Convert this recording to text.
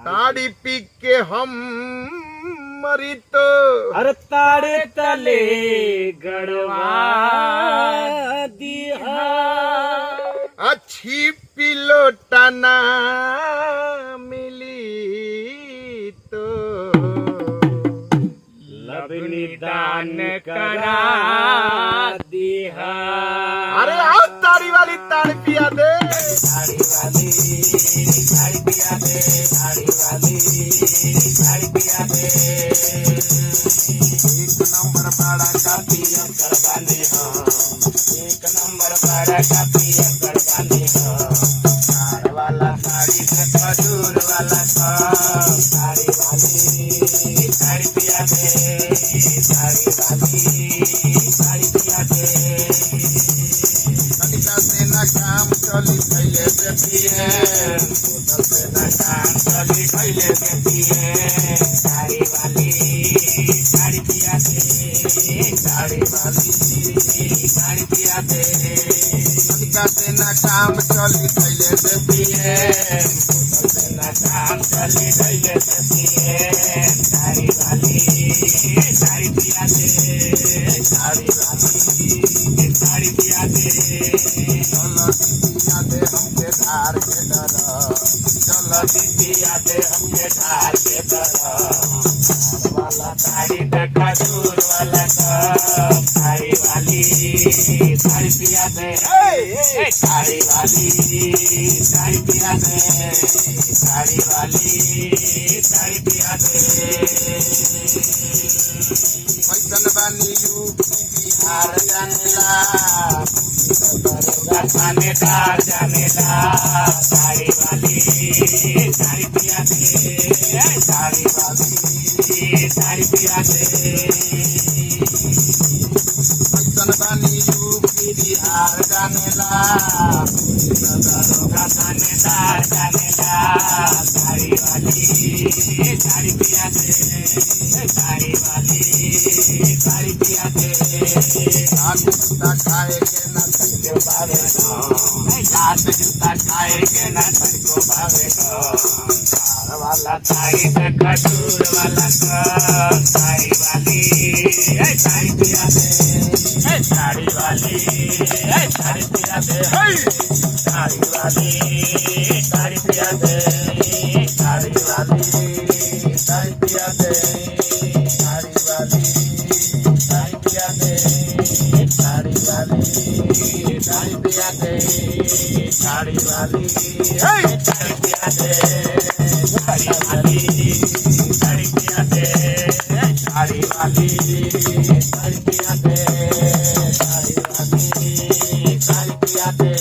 ताड़ी पी के हम मरी तो अरे ताड़े तले गड़वा दिया अच्छी पिलोटा ना मिली तो लबनी दान करा दिया। अरे आओ ताड़ी वाली ताड़ी पिया दे, ताड़ी वाली ताड़ी पिया दे, ताड़ी वाली ताड़ी पिया दे। एक नंबर बड़ा का पिया करवाने हम, एक नंबर बड़ा का पिया करवाने हम। ताड़ वाला ताड़ी से खजूर वाला काम, ताड़ी वाली ताड़ी पिया दे, ताड़ी वाली ताड़ी पिया दे। तनिका से न काम चली थैले से पिए, बोतल से न काम चली थैले से पिए। ताड़ी वाली ताड़ी पिया दे, ताड़ी वाली ताड़ी पिया दे। तनिका से न काम चली थैले से पिए, बोतल से न काम चली थैले से पिए। ताड़ी वाली ताड़ी पिया दे, ताड़ी वाली ताड़ी पिया दे। चलो पिया दे हमके धार के डर, चलो पिया दे हमके धार के डर। वाला ताड़ी का खजूर वाला कप, ताड़ी वाली ताड़ी पिया दे, ताड़ी वाली ताड़ी पिया दे, ताड़ी वाली ताड़ी पिया दे। कैसन बानी यूपी बिहार जानेला, थानेदार जानेला। ताड़ी वाली ताड़ी पिया दे, ताड़ी वाली ताड़ी पिया दे। कैसन बानी यूपी बिहार जानेला, दरोगा थानेदार जानेला। ताड़ी वाली ताड़ी पिया दे, ताड़ी वाली ताड़ी पिया दे। लात जूता खाए के न को भावे लात जूता खाए के न को भावे ताड़ वाला ताड़ी से खजूर वाला कप, ताड़ी वाली ताड़ी पिया दे, ताड़ी वाली ताड़ी पिया दे। ताड़ी वाली ताड़ी पिया दे, ताड़ी वाली ताड़ी पिया दे, ताड़ी वाली ताड़ी पिया दे, ताड़ी वाली ताड़ी पिया दे, ताड़ी वाली ताड़ी पिया दे, ताड़ी वाली ताड़ी पिया दे, ताड़ी वाली ताड़ी पिया दे, ताड़ी वाली ताड़ी पिया दे।